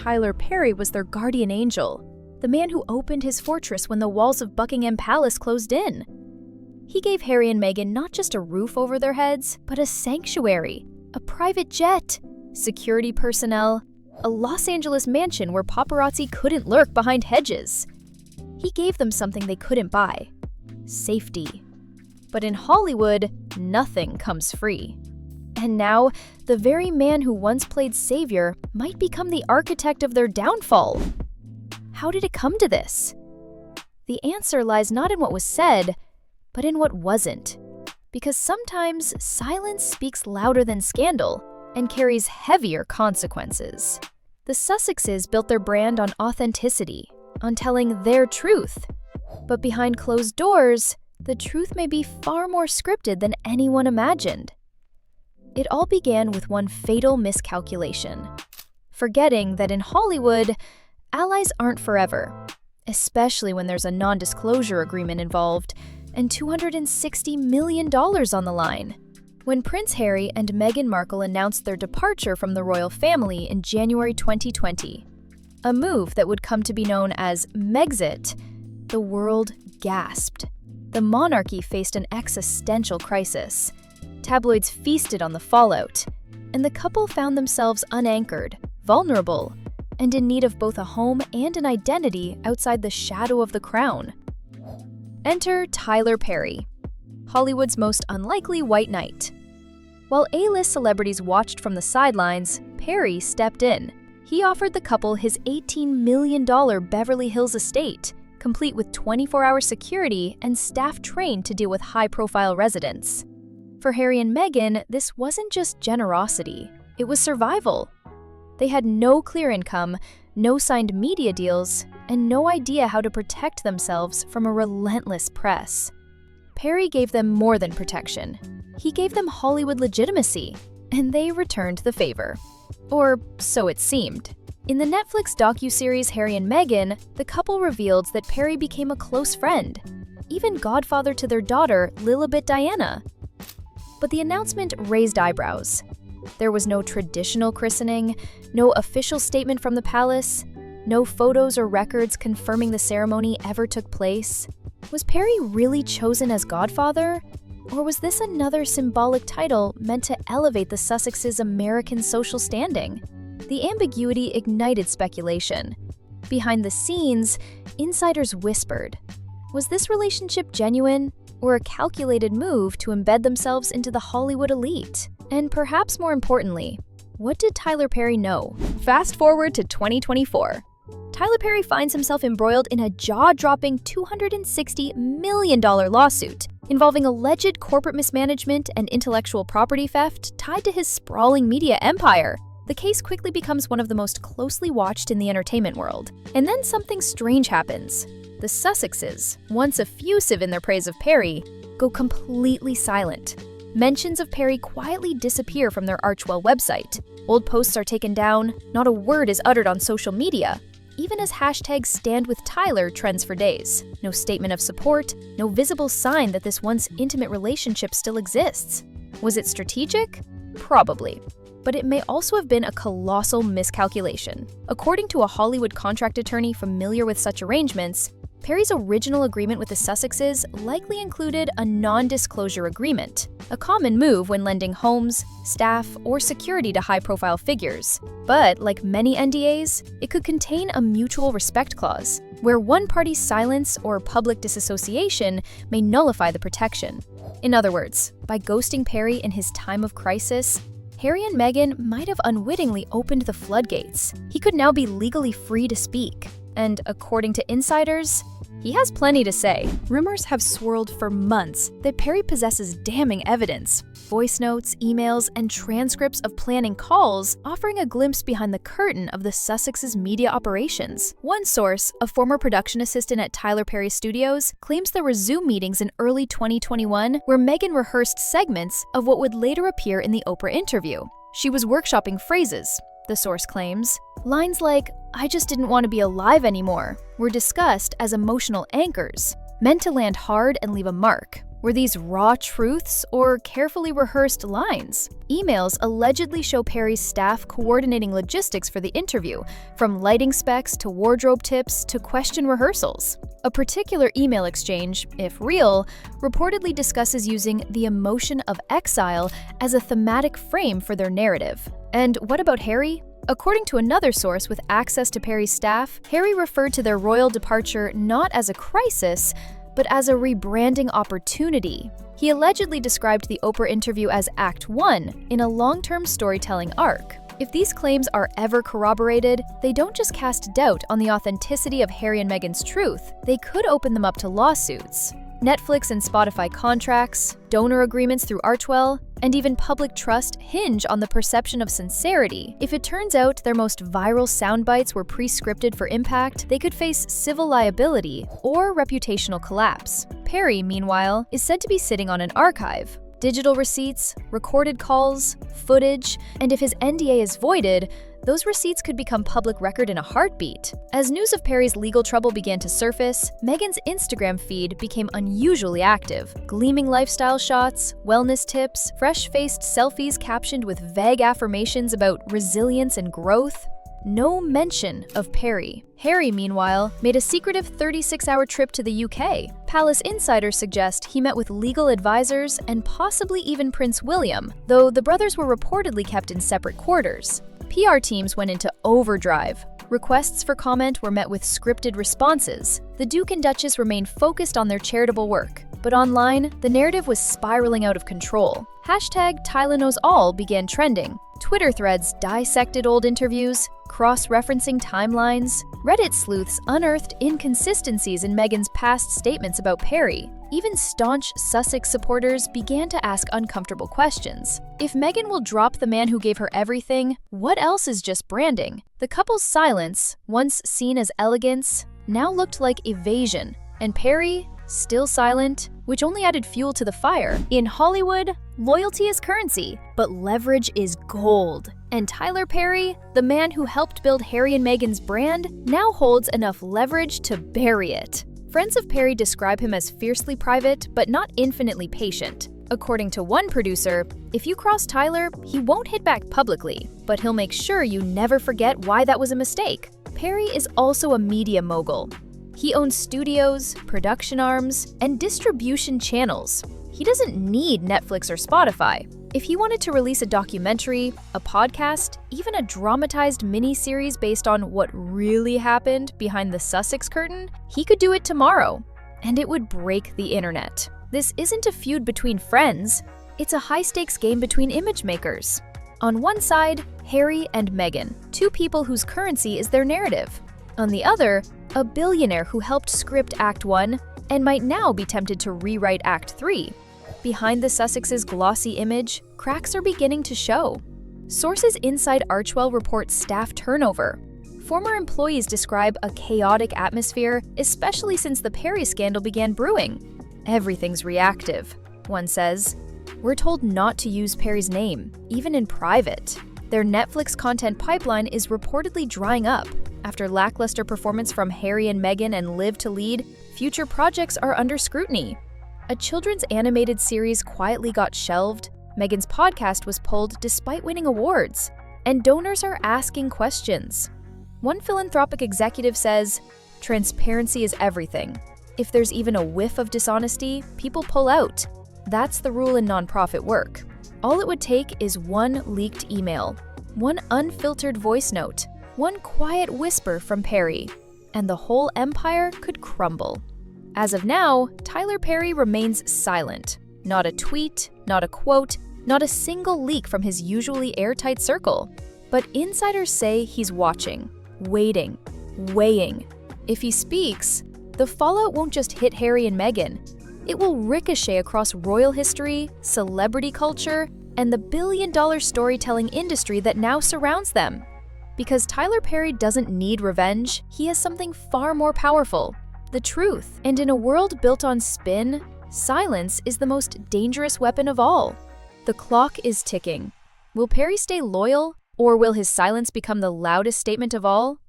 Tyler Perry was their guardian angel, the man who opened his fortress when the walls of Buckingham Palace closed in. He gave Harry and Meghan not just a roof over their heads, but a sanctuary, a private jet, security personnel, a Los Angeles mansion where paparazzi couldn't lurk behind hedges. He gave them something they couldn't buy: safety. But in Hollywood, nothing comes free. And now, the very man who once played savior might become the architect of their downfall. How did it come to this? The answer lies not in what was said, but in what wasn't. Because sometimes silence speaks louder than scandal and carries heavier consequences. The Sussexes built their brand on authenticity, on telling their truth. But behind closed doors, the truth may be far more scripted than anyone imagined. It all began with one fatal miscalculation, forgetting that in Hollywood, allies aren't forever, especially when there's a non-disclosure agreement involved and $260 million on the line. When Prince Harry and Meghan Markle announced their departure from the royal family in January 2020, a move that would come to be known as Megxit, the world gasped. The monarchy faced an existential crisis. Tabloids feasted on the fallout, and the couple found themselves unanchored, vulnerable, and in need of both a home and an identity outside the shadow of the crown. Enter Tyler Perry, Hollywood's most unlikely white knight. While A-list celebrities watched from the sidelines, Perry stepped in. He offered the couple his $18 million Beverly Hills estate, complete with 24-hour security and staff trained to deal with high-profile residents. For Harry and Meghan, this wasn't just generosity, it was survival. They had no clear income, no signed media deals, and no idea how to protect themselves from a relentless press. Perry gave them more than protection. He gave them Hollywood legitimacy, and they returned the favor. Or so it seemed. In the Netflix docuseries Harry and Meghan, the couple revealed that Perry became a close friend, even godfather to their daughter, Lilibet Diana. But the announcement raised eyebrows. There was no traditional christening, no official statement from the palace, no photos or records confirming the ceremony ever took place. Was Perry really chosen as godfather? Or was this another symbolic title meant to elevate the Sussexes' American social standing? The ambiguity ignited speculation. Behind the scenes, insiders whispered. Was this relationship genuine, or a calculated move to embed themselves into the Hollywood elite? And perhaps more importantly, what did Tyler Perry know? Fast forward to 2024. Tyler Perry finds himself embroiled in a jaw-dropping $260 million lawsuit involving alleged corporate mismanagement and intellectual property theft tied to his sprawling media empire. The case quickly becomes one of the most closely watched in the entertainment world. And then something strange happens. The Sussexes, once effusive in their praise of Perry, go completely silent. Mentions of Perry quietly disappear from their Archwell website. Old posts are taken down, not a word is uttered on social media, even as #StandWithTyler trends for days. No statement of support, no visible sign that this once intimate relationship still exists. Was it strategic? Probably. But it may also have been a colossal miscalculation. According to a Hollywood contract attorney familiar with such arrangements, Perry's original agreement with the Sussexes likely included a non-disclosure agreement, a common move when lending homes, staff, or security to high-profile figures. But, like many NDAs, it could contain a mutual respect clause, where one party's silence or public disassociation may nullify the protection. In other words, by ghosting Perry in his time of crisis, Harry and Meghan might have unwittingly opened the floodgates. He could now be legally free to speak. And according to insiders, he has plenty to say. Rumors have swirled for months that Perry possesses damning evidence, voice notes, emails, and transcripts of planning calls, offering a glimpse behind the curtain of the Sussexes' media operations. One source, a former production assistant at Tyler Perry Studios, claims there were Zoom meetings in early 2021 where Meghan rehearsed segments of what would later appear in the Oprah interview. She was workshopping phrases, the source claims. Lines like, "I just didn't want to be alive anymore," were discussed as emotional anchors, meant to land hard and leave a mark. Were these raw truths or carefully rehearsed lines? Emails allegedly show Perry's staff coordinating logistics for the interview, from lighting specs to wardrobe tips to question rehearsals. A particular email exchange, if real, reportedly discusses using the emotion of exile as a thematic frame for their narrative. And what about Harry? According to another source with access to Perry's staff, Harry referred to their royal departure not as a crisis, but as a rebranding opportunity. He allegedly described the Oprah interview as Act 1 in a long-term storytelling arc. If these claims are ever corroborated, they don't just cast doubt on the authenticity of Harry and Meghan's truth, they could open them up to lawsuits. Netflix and Spotify contracts, donor agreements through Archewell, and even public trust hinge on the perception of sincerity. If it turns out their most viral soundbites were pre-scripted for impact, they could face civil liability or reputational collapse. Perry, meanwhile, is said to be sitting on an archive. Digital receipts, recorded calls, footage, and if his NDA is voided, those receipts could become public record in a heartbeat. As news of Perry's legal trouble began to surface, Meghan's Instagram feed became unusually active. Gleaming lifestyle shots, wellness tips, fresh-faced selfies captioned with vague affirmations about resilience and growth. No mention of Perry. Harry, meanwhile, made a secretive 36-hour trip to the UK. Palace insiders suggest he met with legal advisors and possibly even Prince William, though the brothers were reportedly kept in separate quarters. PR teams went into overdrive. Requests for comment were met with scripted responses. The Duke and Duchess remained focused on their charitable work, but online, the narrative was spiraling out of control. #TylaKnowsAll began trending. Twitter threads dissected old interviews, cross-referencing timelines. Reddit sleuths unearthed inconsistencies in Meghan's past statements about Perry. Even staunch Sussex supporters began to ask uncomfortable questions. If Meghan will drop the man who gave her everything, what else is just branding? The couple's silence, once seen as elegance, now looked like evasion. And Perry, still silent, which only added fuel to the fire. In Hollywood, loyalty is currency, but leverage is gold. And Tyler Perry, the man who helped build Harry and Meghan's brand, now holds enough leverage to bury it. Friends of Perry describe him as fiercely private, but not infinitely patient. According to one producer, if you cross Tyler, he won't hit back publicly, but he'll make sure you never forget why that was a mistake. Perry is also a media mogul. He owns studios, production arms, and distribution channels. He doesn't need Netflix or Spotify. If he wanted to release a documentary, a podcast, even a dramatized mini-series based on what really happened behind the Sussex curtain, he could do it tomorrow. And it would break the internet. This isn't a feud between friends. It's a high-stakes game between image makers. On one side, Harry and Meghan, two people whose currency is their narrative. On the other, a billionaire who helped script Act 1 and might now be tempted to rewrite Act 3. Behind the Sussex's glossy image, cracks are beginning to show. Sources inside Archewell report staff turnover. Former employees describe a chaotic atmosphere, especially since the Perry scandal began brewing. Everything's reactive, one says. We're told not to use Perry's name, even in private. Their Netflix content pipeline is reportedly drying up. After lackluster performance from Harry and Meghan and Live to Lead, future projects are under scrutiny. A children's animated series quietly got shelved, Meghan's podcast was pulled despite winning awards, and donors are asking questions. One philanthropic executive says, "Transparency is everything. If there's even a whiff of dishonesty, people pull out. That's the rule in nonprofit work. All it would take is one leaked email, one unfiltered voice note, one quiet whisper from Perry, and the whole empire could crumble." As of now, Tyler Perry remains silent. Not a tweet, not a quote, not a single leak from his usually airtight circle. But insiders say he's watching, waiting, weighing. If he speaks, the fallout won't just hit Harry and Meghan. It will ricochet across royal history, celebrity culture, and the billion-dollar storytelling industry that now surrounds them. Because Tyler Perry doesn't need revenge, he has something far more powerful: the truth. And in a world built on spin, silence is the most dangerous weapon of all. The clock is ticking. Will Perry stay loyal, or will his silence become the loudest statement of all?